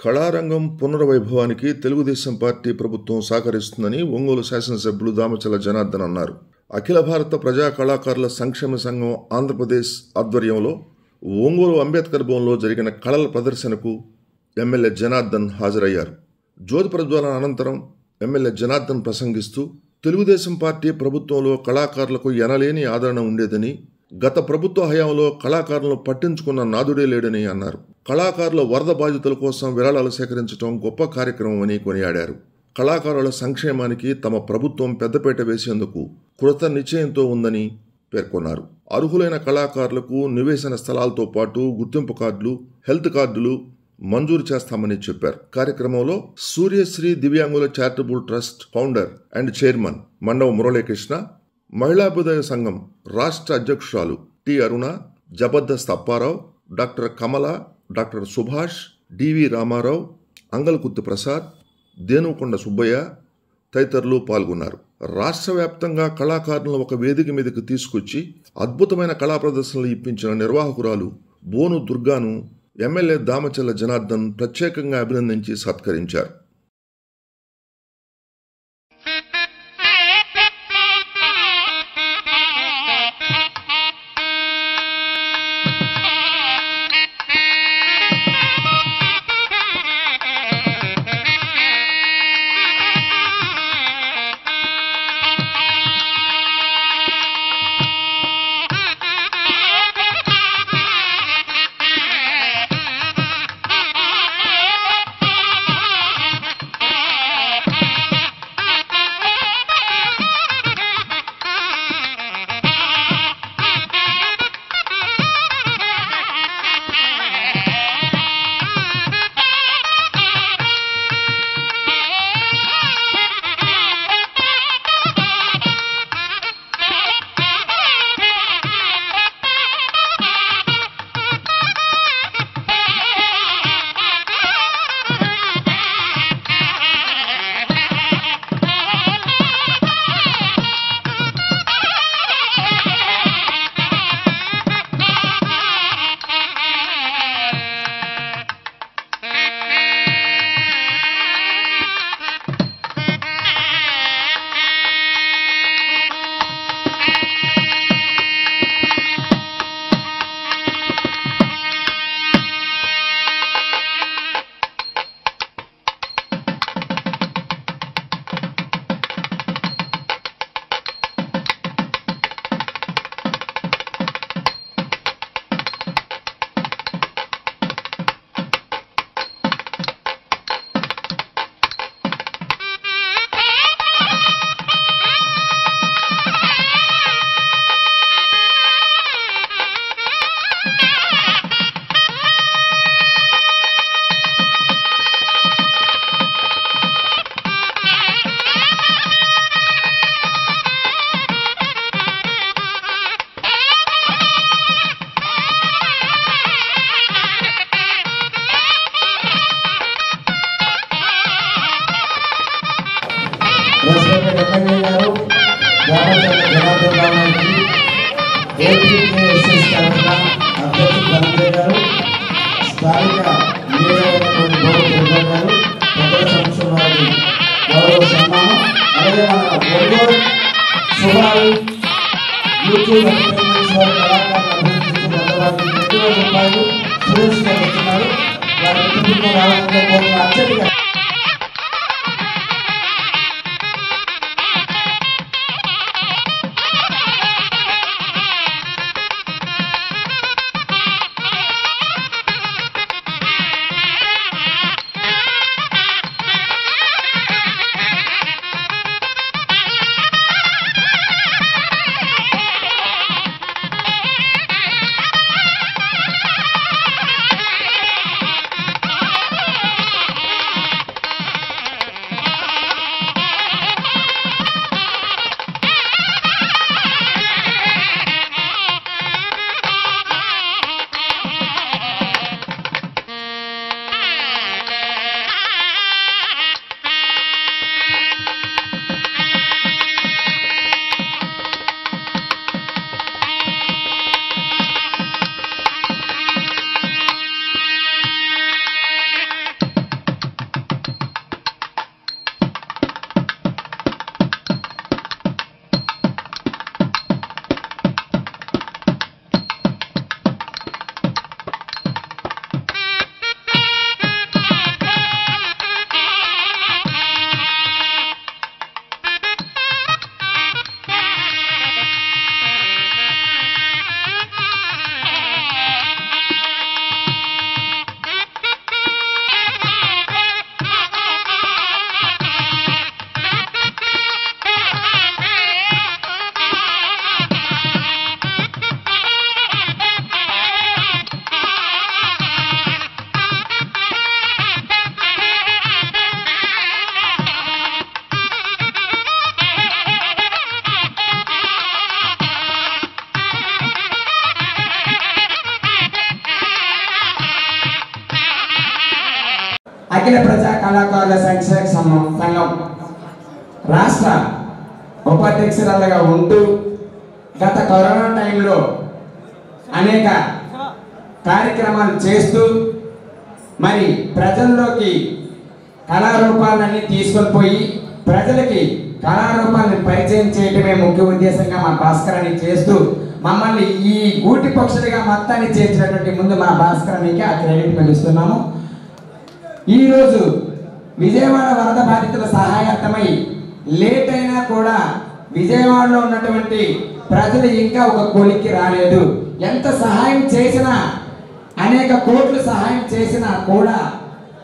కళారంగం పునర్వైభవానికి Telugu Desam party ప్రభుత్వం సహకరిస్తుందని ఒంగోలు శాసనసభ్యులు దామచల జనార్దన్ అన్నారు. అఖిల భారత ప్రజా కళాకారుల సంక్షేమ సంఘం ఆంధ్రప్రదేశ్ ఆధ్వర్యంలో ఒంగోలు అంబేద్కర్ భవన్లో జరిగిన కళల ప్రదర్శనకు ఎమ్మెల్యే జనార్దన్ హాజరయ్యారు. జ్యోతి ప్రజ్వలన అనంతరం ఎమ్మెల్యే జనార్దన్ ప్రసంగిస్తూ తెలుగుదేశం పార్టీ ప్రభుత్వంలో కళాకారులకు ఎనలేని ఆదరణ ఉండేదని, గత ప్రభుత్వ హయాంలో కళాకారులను పట్టించుకున్న నాదుడే లేడని అన్నారు. కళాకారుల వరద బాధితుల కోసం విరాళాలు సేకరించడం గొప్ప కార్యక్రమం అని కొనియాడారు. కళాకారుల సంక్షేమానికి తమ ప్రభుత్వం పెద్దపీట వేసేందుకు కృత నిశ్చయంతో ఉందని పేర్కొన్నారు. అర్హులైన కళాకారులకు నివేశన స్థలాలతో పాటు గుర్తింపు కార్డులు, హెల్త్ కార్డులు మంజూరు చేస్తామని చెప్పారు. కార్యక్రమంలో సూర్యశ్రీ దివ్యాంగుల charitable trust founder and chairman Mandava Muralikrishna, మహిళాభ్యుదయ సంఘం రాష్ట్ర అధ్యక్షురాలు T Aruna, Jabardasth Apparao, doctor Kamala, doctor Subhash, DV Ramarao, Angalkutti Prasad, Denukonda Subbaiah తదితరులు పాల్గొన్నారు. రాష్ట్ర వ్యాప్తంగా కళాకారులను ఒక వేదిక మీదకి తీసుకొచ్చి అద్భుతమైన కళా ప్రదర్శనలు ఇప్పించిన నిర్వాహకురాలు బోను దుర్గాను ఎమ్మెల్యే దామచల జనార్దన్ ప్రత్యేకంగా అభినందించి సత్కరించారు. అఖిల ప్రజా కళాకారుల సంక్షేమ సంఘం రాష్ట్ర ఉపాధ్యక్షురాలుగా ఉంటూ గత కరోనా టైంలో అనేక కార్యక్రమాలు చేస్తూ మరి ప్రజల్లోకి కళారూపాలన్నీ తీసుకొని పోయి ప్రజలకి కళారూపాలను పరిచయం చేయడమే ముఖ్య ఉద్దేశంగా మా భాస్కర్ అని చేస్తూ మమ్మల్ని ఈ గూటి పక్షులుగా మొత్తాన్ని చేర్చినటువంటి ముందు మా భాస్కర్ అనికి ఆ క్రెడిట్ మేము ఇస్తున్నాము. ఈరోజు విజయవాడ వరద బాధితుల సహాయార్థమై లేట్ అయినా కూడా విజయవాడలో ఉన్నటువంటి ప్రజలు ఇంకా ఒక కొలిక్కి రాలేదు. ఎంత సహాయం చేసినా అనేక కోట్లు సహాయం చేసినా కూడా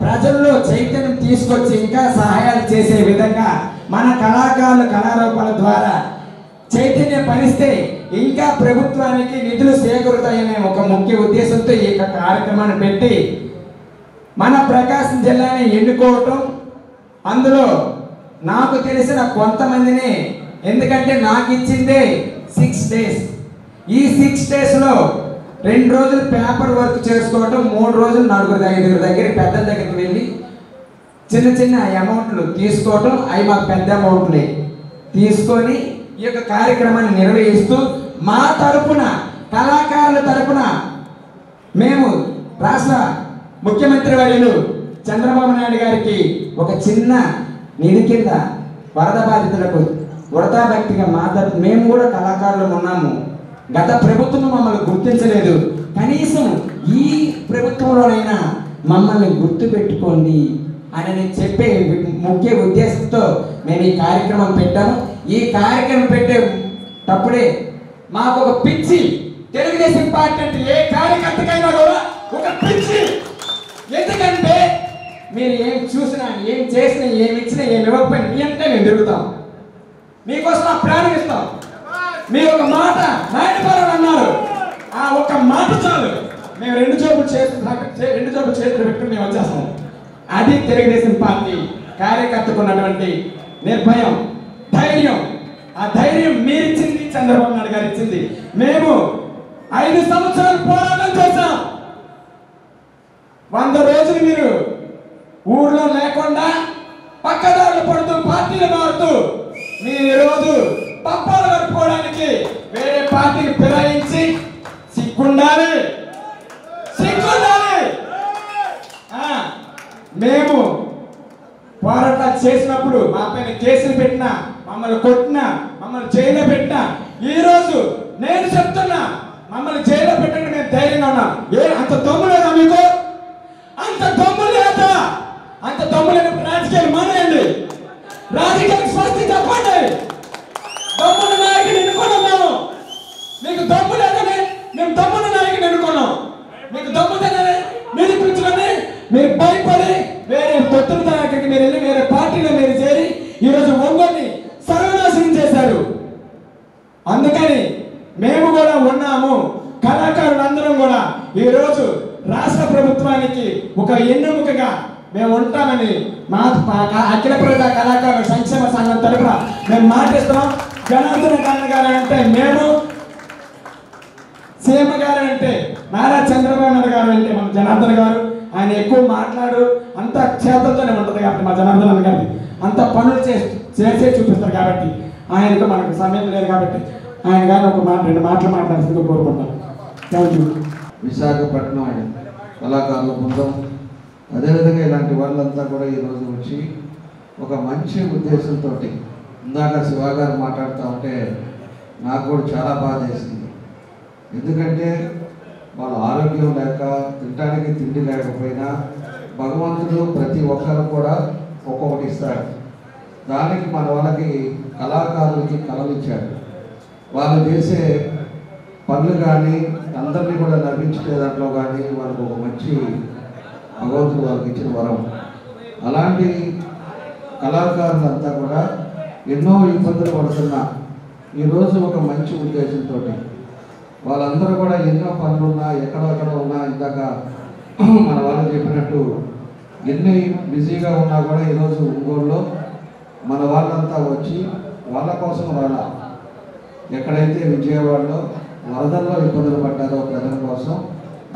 ప్రజల్లో చైతన్యం తీసుకొచ్చి ఇంకా సహాయాలు చేసే విధంగా మన కళాకారుల కళారూపాల ద్వారా చైతన్యం పరిస్తే ఇంకా ప్రభుత్వానికి నిధులు సేకూరుతాయనే ఒక ముఖ్య ఉద్దేశంతో ఈ కార్యక్రమాన్ని పెట్టి మన ప్రకాశం జిల్లాని ఎన్నుకోవటం, అందులో నాకు తెలిసిన కొంతమందిని, ఎందుకంటే నాకు ఇచ్చిందే 6 days. ఈ 6 daysలో 2 రోజులు పేపర్ వర్క్ చేసుకోవటం, 3 రోజులు 4-5 దగ్గర పెద్దల దగ్గరికి వెళ్ళి చిన్న చిన్న అమౌంట్లు తీసుకోవటం, అవి మాకు పెద్ద అమౌంట్లే తీసుకొని ఈ యొక్క కార్యక్రమాన్ని నిర్వహిస్తూ మా తరపున కళాకారుల తరపున మేము రాష్ట్ర ముఖ్యమంత్రి వర్యులు చంద్రబాబు నాయుడు గారికి ఒక చిన్న నిధి కింద వరద బాధితులకు వృతాభక్తిగా మా తరపు మేము కూడా కళాకారులు ఉన్నాము. గత ప్రభుత్వం మమ్మల్ని గుర్తించలేదు, కనీసం ఈ ప్రభుత్వంలోనైనా మమ్మల్ని గుర్తు పెట్టుకోండి అని చెప్పే ముఖ్య ఉద్దేశంతో మేము ఈ కార్యక్రమం పెట్టాము. ఈ కార్యక్రమం పెట్టేటప్పుడే మాకు ఒక పిచ్చి, తెలుగుదేశం పార్టీ అంటే ఏ కార్యకర్తకైనా కూడా ఒక పిచ్చి. ఎందుకంటే మీరు ఏం చూసినా, ఏం చేసినా, ఏమి ఇచ్చినా, ఏమి ఇవ్వకపోయినా మీ అంటే మేము తిరుగుతాం, మీకోసం ఆ ప్రాణం ఇస్తాం. మీరు ఒక మాట నాయనపాలన అన్నారు, ఆ ఒక్క మాట చాలు, మేము 2 జోబులు చేతులు పెట్టుకుని మేము వచ్చేస్తాం. అది తెలుగుదేశం పార్టీ కార్యకర్తకు ఉన్నటువంటి నిర్భయం, ధైర్యం. ఆ ధైర్యం మీరిచ్చింది, చంద్రబాబు నాయుడు గారు ఇచ్చింది. మేము 5 సంవత్సరాలు పోరాటం చేశాం. 100 రోజులు మీరు ఊర్లో లేకుండా పక్కదారులు పడుతూ పార్టీలు మారుతూ మీరు ఈరోజు పప్పాలు కలుపుకోవడానికి వేరే పార్టీని ఫిరాయించి సిగ్గుండాలి. మేము పోరాటాలు చేసినప్పుడు మా పైన కేసులు పెట్టినా, మమ్మల్ని కొట్టినా, మమ్మల్ని జైల్లో పెట్టినా, ఈరోజు నేను చెప్తున్నా మమ్మల్ని జైల్లో పెట్టండి, మేము ధైర్యంగా ఉన్నాం. అంత దమ్ము లేదా మీకు? అంత దమ్ము లేదా? అంత దమ్ము లేని రాజకీయాలు మానేయండి, రాజకీయాలకు స్వస్తి చెప్పండి. దమ్మున నాయకుని ఎన్నుకున్నాము. మీకు దమ్ము లేదని మేము దమ్మున నాయకుని ఎన్నుకున్నాం. మీకు దమ్ముతనే నిరూపించుకొని మీరు భయపడి వేరే తొత్తుల దగ్గరికి మీరు వెళ్ళి వేరే పార్టీలో మీరు చేరి ఈరోజు ఒంగోని సర్వనాశనం చేశారు. అందుకని మేము కూడా ఉన్నాము, కళాకారులందరం కూడా ఈరోజు రాష్ట్ర ప్రభుత్వానికి ఒక ఎన్నుముకగా మేము ఉంటామని మా అఖిల ప్రజా కళాకారుల సంక్షేమ సంఘం తరపున మేము మాటిస్తున్నాం. జనార్దన్ గారు అంటే మేము, సీఎం గారు అంటే నారా చంద్రబాబు నాయుడు గారు అంటే మన జనార్దన్ గారు. ఆయన ఎక్కువ మాట్లాడు, అంత క్షేత్రంతోనే ఉంటుంది కాబట్టి మా జనార్దన్ గారి అంత పనులు చేసే చూపిస్తారు కాబట్టి ఆయనకు మనకు సమయం లేదు కాబట్టి ఆయన గారు ఒక మాట 2 మాటలు మాట్లాడాల్సిందిగా కోరుకుంటాను. Thank you. విశాఖపట్నం కళాకారుల బృందం, అదేవిధంగా ఇలాంటి వాళ్ళంతా కూడా ఈరోజు వచ్చి ఒక మంచి ఉద్దేశంతో, ఇందాక శివ గారు మాట్లాడుతూ ఉంటే నాకు కూడా చాలా బాధ వేసింది. ఎందుకంటే వాళ్ళ ఆరోగ్యం లేక, తినడానికి తిండి లేకపోయినా భగవంతుడు ప్రతి ఒక్కరు కూడా ఒక్కొక్కటి ఇస్తాడు. దానికి మన వాళ్ళకి కళాకారులకి కళలు ఇచ్చాడు. వాళ్ళు చేసే పనులు కానీ అందరినీ కూడా నవ్వించే దాంట్లో కానీ వాళ్ళకు ఒక మంచి భగవంతుడు వాళ్ళకి ఇచ్చిన వరం. అలాంటి కళాకారులంతా కూడా ఎన్నో ఇబ్బందులు పడుతున్నా ఈరోజు ఒక మంచి ఉద్దేశంతో వాళ్ళందరూ కూడా ఎన్నో పనులున్నా, ఎక్కడెక్కడ ఉన్నా, ఇందాక మన వాళ్ళు చెప్పినట్టు ఎన్ని బిజీగా ఉన్నా కూడా ఈరోజు ఒంగోలులో మన వాళ్ళంతా వచ్చి వాళ్ళ కోసం రాలా. ఎక్కడైతే విజయవాడలో వరదల్లో ఇబ్బందులు పడ్డారో ప్రజల కోసం,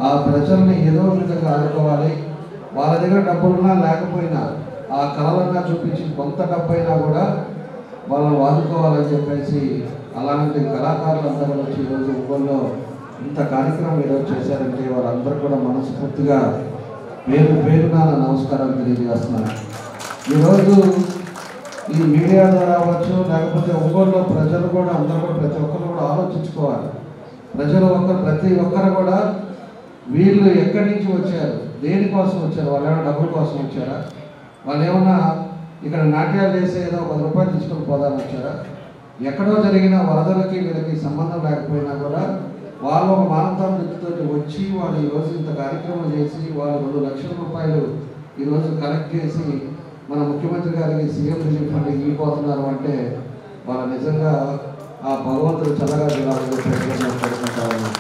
ఆ ప్రజల్ని ఏదో విధంగా ఆదుకోవాలి, వాళ్ళ దగ్గర డబ్బులున్నా లేకపోయినా ఆ కళలన్నా చూపించి కొంత డబ్బైనా కూడా వాళ్ళని వాడుకోవాలని చెప్పేసి అలాంటి కళాకారులందరూ వచ్చి ఈరోజు ఒంగోలులో ఇంత కార్యక్రమం ఈరోజు చేశారంటే వాళ్ళందరూ కూడా మనస్ఫూర్తిగా పేరున నమస్కారాలు తెలియజేస్తున్నాను. ఈరోజు ఈ మీడియా ద్వారా అవ్వచ్చు, లేకపోతే ఒంగోలులో ప్రజలు కూడా అందరూ కూడా ప్రతి ఒక్కరు కూడా ఆలోచించుకోవాలి. ప్రతి ఒక్కరు కూడా వీళ్ళు ఎక్కడి నుంచి వచ్చారు, దేనికోసం వచ్చారు, వాళ్ళు ఏమైనా డబ్బుల కోసం వచ్చారా, వాళ్ళు ఏమన్నా ఇక్కడ నాట్యాలు చేసే ఏదో 10 రూపాయలు తీసుకొని పోదాని వచ్చారా, ఎక్కడో జరిగిన వరదలకి వీళ్ళకి సంబంధం లేకపోయినా కూడా వాళ్ళు ఒక మానవతా వృత్తితో వచ్చి వాళ్ళు ఈరోజు ఇంత కార్యక్రమం చేసి వాళ్ళు 2 లక్షల రూపాయలు ఈరోజు కలెక్ట్ చేసి మన ముఖ్యమంత్రి గారికి సీఎం రిలీఫ్ ఫండ్ ఇవ్వబోతున్నారు అంటే వాళ్ళు నిజంగా ఆ భగవంతుడు చల్లగా చూడాలని కోరుకుంటారు.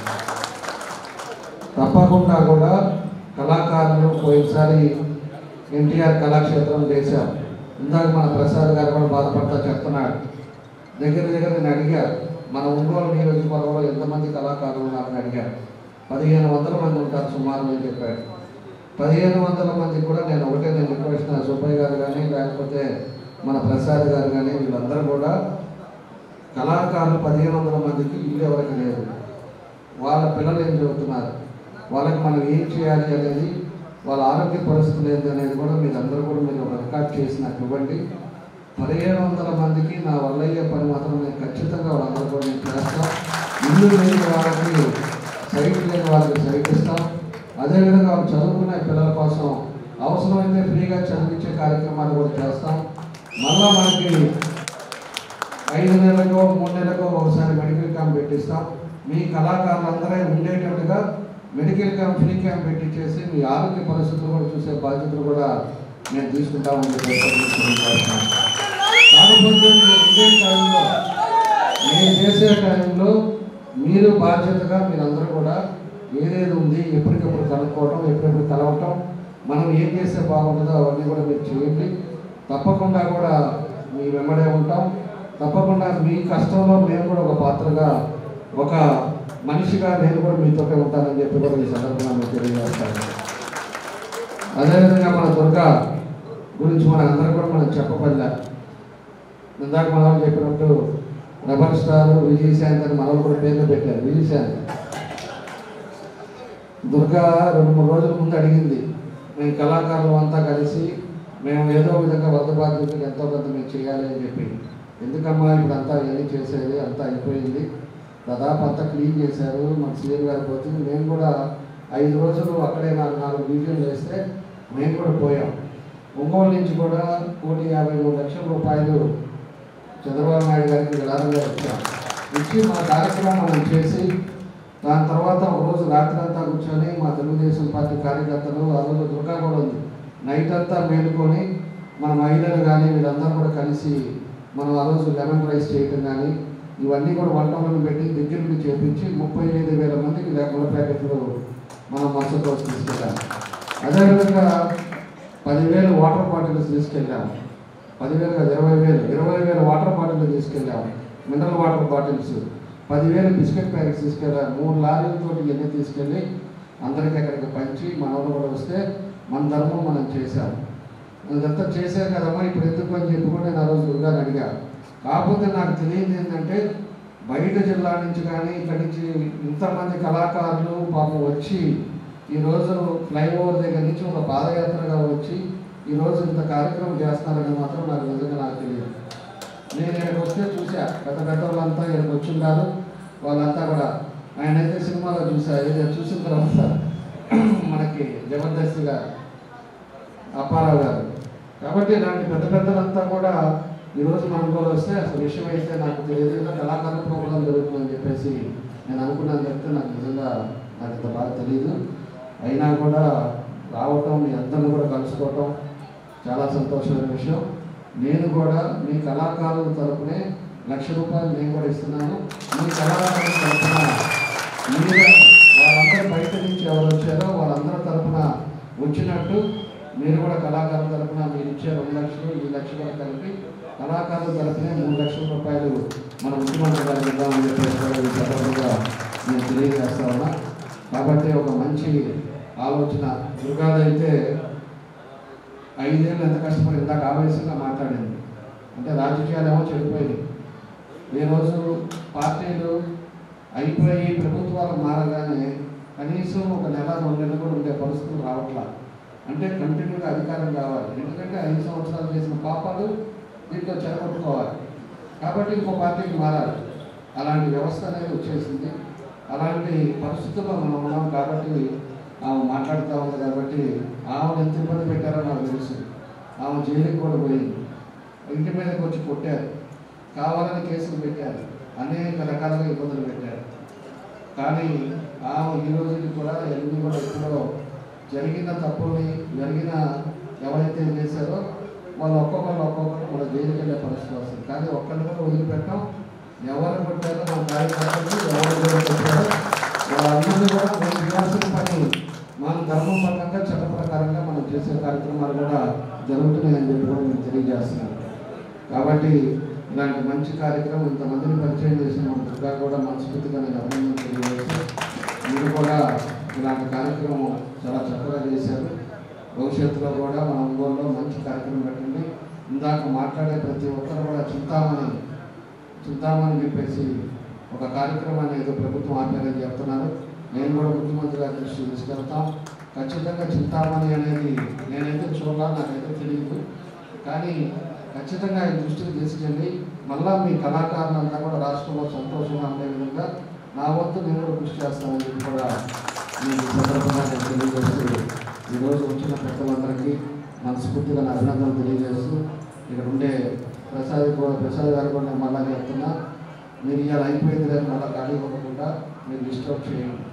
తప్పకుండా కూడా కళాకారులు పోయినసారి ఎన్టీఆర్ కళాక్షేత్రం చేశాం. ఇందాక మన ప్రసాద్ గారు కూడా బాధపడతా చెప్తున్నాడు. దగ్గర నేను అడిగారు, మన ఒంగోలు నియోజకవర్గంలో ఎంతమంది కళాకారులు ఉన్నారని అడిగారు. 1500 మంది ఉంటారు సుమారు అని చెప్పాడు. 1500 మంది కూడా నేను రిక్వెస్ట్ సుబ్బయ్య గారు కానీ లేకపోతే మన ప్రసాద్ గారు కానీ వీళ్ళందరూ కూడా కళాకారులు 1500 మందికి ఇల్లు ఎవరికి లేదు. వాళ్ళ పిల్లలు ఏం చెబుతున్నారు, వాళ్ళకి మనం ఏం చేయాలి అనేది, వాళ్ళ ఆరోగ్య పరిస్థితులు ఏంటి అనేది కూడా మీరందరూ కూడా మీరు రికార్డ్ చేసి నాకు ఇవ్వండి. 1500 మందికి నా వల్ల అయ్యే పని మాత్రం నేను ఖచ్చితంగా వాళ్ళందరూ కూడా నేను చేస్తాం. ఇల్లు లేని వాళ్ళకి సైట్ లేని వాళ్ళకి సైట్ ఇస్తాం. అదేవిధంగా వాళ్ళు చదువుకునే పిల్లల కోసం అవసరమైతే ఫ్రీగా చదివించే కార్యక్రమాలు కూడా చేస్తాం. మళ్ళా మనకి 5 నెలలకో 3 నెలలకో ఒకసారి మెడికల్ క్యాంప్ పెట్టిస్తాం. మీ కళాకారులందరూ ఉండేటట్టుగా మెడికల్ క్యాంప్ ఫ్రీ క్యాంప్ పెట్టించేసి మీ ఆరోగ్య పరిస్థితులు కూడా చూసే బాధ్యతలు కూడా నేను తీసుకుంటామని కాకపోతే నేను చేసే టైంలో మీరు బాధ్యతగా మీరందరూ కూడా ఏదేది ఉంది ఎప్పటికప్పుడు కనుక్కోవడం, ఎప్పుడెప్పుడు కలవటం, మనం ఏం చేస్తే బాగుంటుందో అవన్నీ కూడా మీరు చేయండి. తప్పకుండా కూడా మీ వెంబడే ఉంటాం. తప్పకుండా మీ కష్టంలో మేము కూడా ఒక పాత్రగా, ఒక మనిషిగా నేను కూడా మీతోటే ఉంటానని చెప్పి కూడా ఈ సందర్భంగా మీకు తెలియజేస్తాను. అదేవిధంగా మన దుర్గా గురించి మన అందరూ కూడా మనం చెప్పబడలే. ఇందాక మనం చెప్పినట్టు రెబల్ స్టార్ విజయశాంతి అని మనం కూడా పేర్లు పెట్టారు. విజయశాంతి దుర్గా 2-3 రోజుల ముందు అడిగింది, మేము కళాకారులు అంతా కలిసి మేము ఏదో విధంగా వద్ద బాధ్యతలు ఎంతో కొంత మేము చేయాలి అని చెప్పి. ఎందుకమ్మా ఇప్పుడు అంతా ఏది చేసేది అంతా అయిపోయింది, దాదాపు అంతా క్లీన్ చేశారు, మన సీఎం గారు పోతుంది, మేము కూడా 5 రోజులు అక్కడే 4 వీడియోలు వేస్తే మేము కూడా పోయాం. ఒంగోలు నుంచి కూడా 1,53,00,000 రూపాయలు చంద్రబాబు నాయుడు గారికి విరాళంగా వచ్చాం. ఇచ్చి మా కార్యక్రమం మనం చేసి దాని తర్వాత ఒక రోజు రాత్రి అంతా కూర్చొని మా తెలుగుదేశం పార్టీ కార్యకర్తలు, ఆ రోజు దుర్గా కూడా ఉంది, నైట్ అంతా మేలుకొని మన మహిళలు కానీ వీళ్ళందరూ కూడా కలిసి మనం ఆ రోజు లెమన్ రైస్ చేయటం కానీ ఇవన్నీ కూడా వంటలను పెట్టి దగ్గరికి చేపించి 35,000 మందికి ముళ్ళ ప్యాకెట్లు మనం మరుసటి రోజు తీసుకెళ్ళాము. అదేవిధంగా 10,000 వాటర్ బాటిల్స్ తీసుకెళ్ళాము. 10,000 కాదు 20,000 వాటర్ బాటిల్ తీసుకెళ్ళాము. Mineral water bottles 10,000 biscuit packets తీసుకెళ్ళాము. 3 లారీలతో ఇవన్నీ తీసుకెళ్ళి అందరికీ అక్కడికి పంచి మనలో కూడా వస్తే మన ధర్మం మనం చేశాము. ఇదంతా చేశారు కదమ్మా ఇప్పుడు ఎందుకు అని చెప్పి కూడా నేను ఆ రోజు దుర్గాని అడిగాను. కాకపోతే నాకు తెలియదు ఏంటంటే బయట జిల్లా నుంచి కానీ ఇక్కడి నుంచి ఇంతమంది కళాకారులు పాపం వచ్చి ఈరోజు ఫ్లైఓవర్ దగ్గర నుంచి ఒక పాదయాత్రగా వచ్చి ఈరోజు ఇంత కార్యక్రమం చేస్తున్నారని మాత్రం నాకు నిజంగా తెలియదు. నేను ఇక్కడికి వస్తే చూసా, పెద్ద వాళ్ళంతా ఇక్కడికి వచ్చి ఉన్నారు. వాళ్ళంతా కూడా ఆయన అయితే సినిమాలో చూసిన తర్వాత మనకి జబర్దస్తిగా అప్పారావు గారు. కాబట్టి ఇలాంటి పెద్దలంతా కూడా ఈరోజు మనకు వస్తే అసలు విషయం అయితే నాకు తెలియదు, కళాకారుల ప్రోగ్రాం జరుగుతుందని చెప్పేసి నేను అనుకున్నాను చెప్తే నాకు నిజంగా నాకు ఇంత బాగా తెలియదు. అయినా కూడా రావటం, మీ అందరిని కూడా కలుసుకోవటం చాలా సంతోషమైన విషయం. నేను కూడా మీ కళాకారుల తరపునే 1,00,000 రూపాయలు నేను కూడా ఇస్తున్నాను. మీ కళాకారుల తరపున మీరు వాళ్ళందరూ బయట నుంచి ఎవరు వచ్చారో వాళ్ళందరి తరపున వచ్చినట్టు మీరు కూడా కళాకారుల తరపున మీరు ఇచ్చే 2 లక్షలు ఈ 1,00,000 కూడా కలిపి కళాకారుల తరపునే 3 లక్షల రూపాయలు మన ముఖ్యమంత్రి గారికి ఇద్దామని చెప్పేసి సందర్భంగా నేను తెలియజేస్తా ఉన్నా. కాబట్టి ఒక మంచి ఆలోచన. దుర్గాదైతే 5 ఏళ్ళు ఎంత కష్టపడి ఇందాక ఆవేశంగా మాట్లాడింది. అంటే రాజకీయాలు ఏమో చెడిపోయింది. ఈరోజు పార్టీలు అయిపోయి ప్రభుత్వాలు మారగానే కనీసం ఒక నెల 2 నెలలు కూడా ఉండే పరిస్థితులు రావట్లా. అంటే కంటిన్యూగా అధికారం కావాలి. ఎందుకంటే 5 సంవత్సరాలు చేసిన పాపాలు దీంట్లో చెరగొట్టుకోవాలి. కాబట్టి ఇంకో పార్టీకి మారాలి. అలాంటి వ్యవస్థ అనేది వచ్చేసింది. అలాంటి పరిస్థితుల్లో మనం ఉన్నాం. కాబట్టి ఆమె మాట్లాడుతూ ఉంది. కాబట్టి ఆమెను ఎంత ఇబ్బంది పెట్టారో నాకు తెలుసు. ఆమె జైలుకి కూడా పోయింది. ఇంటి మీదకి వచ్చి కొట్టారు, కావాలని కేసులు పెట్టారు, అనేక రకాలుగా ఇబ్బందులు పెట్టారు. కానీ ఆమె ఈ రోజుకి కూడా ఎన్ని కూడా ఎప్పుడో జరిగిన తప్పుల్ని ఎవరైతే చేశారో వాళ్ళు ఒక్కొక్కరు మన జైలుకి వెళ్ళే పరిస్థితి వస్తుంది. కానీ ఒక్కరిని కూడా వదిలిపెట్టాం. ఎవరు కొట్టారో మన కార్యకర్తలు ఎవరు కొట్టారో వాళ్ళందరినీ కూడా మనం చేయాల్సిన పని మన ధర్మం పరంగా చట్ట ప్రకారంగా మనం చేసే కార్యక్రమాలు కూడా జరుగుతున్నాయని చెప్పి కూడా నేను తెలియజేస్తున్నాను. కాబట్టి ఇలాంటి మంచి కార్యక్రమం ఇంతమందిని పరిచయం చేసిన మన దుర్గా కూడా మనస్ఫూర్తిగా నేను అభినందన తెలియజేస్తాను. మీరు కూడా ఇలాంటి కార్యక్రమం చాలా చక్కగా చేశారు. భవిష్యత్తులో కూడా మన ఒంగోలులో మంచి కార్యక్రమం పెట్టండి. ఇందాక మాట్లాడే ప్రతి ఒక్కరు కూడా చింతామణి చెప్పేసి ఒక కార్యక్రమాన్ని ఏదో ప్రభుత్వం ఆపారని చెప్తున్నారు. నేను కూడా ముఖ్యమంత్రి గారి దృష్టి తీసుకెళ్తాం. ఖచ్చితంగా చింతామణి అనేది నేనైతే చూడాలా, నాకైతే తెలియదు. కానీ ఖచ్చితంగా ఆయన దృష్టికి తీసుకెళ్ళి మళ్ళా మీ కళాకారులంతా కూడా రాష్ట్రంలో సంతోషంగా ఉండే విధంగా నా వంతు నేను కూడా కృషి చేస్తానని చెప్పి కూడా మీకు సందర్భంగా నేను తెలియజేస్తూ ఈరోజు వచ్చిన పెద్దలందరికీ మనస్ఫూర్తిగా నా అభినందనలు తెలియజేస్తూ ఇక్కడ ఉండే ప్రసాద్ గారు కూడా నేను మళ్ళా చెప్తున్నా, మీరు ఇవాళ అయిపోయింది లేదు మళ్ళీ ఖాళీ ఇవ్వకుండా మీరు డిస్టర్బ్ చేయండి.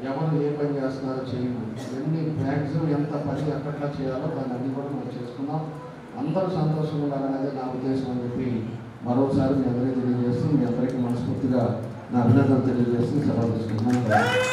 ఎవరు ఏ పని చేస్తున్నారో చేయండి. మ్యాక్సిమం ఎంత పని ఎక్కట్లా చేయాలో దాన్ని అన్ని కూడా మనం చేసుకున్నాం. అందరూ సంతోషంగా ఉండాలనేది నా ఉద్దేశం అని చెప్పి మరోసారి మీ అందరికీ తెలియజేస్తూ మీ అందరికీ మనస్ఫూర్తిగా నా అభినందనలు తెలియజేస్తూ సెలవు తీసుకుంటున్నాను.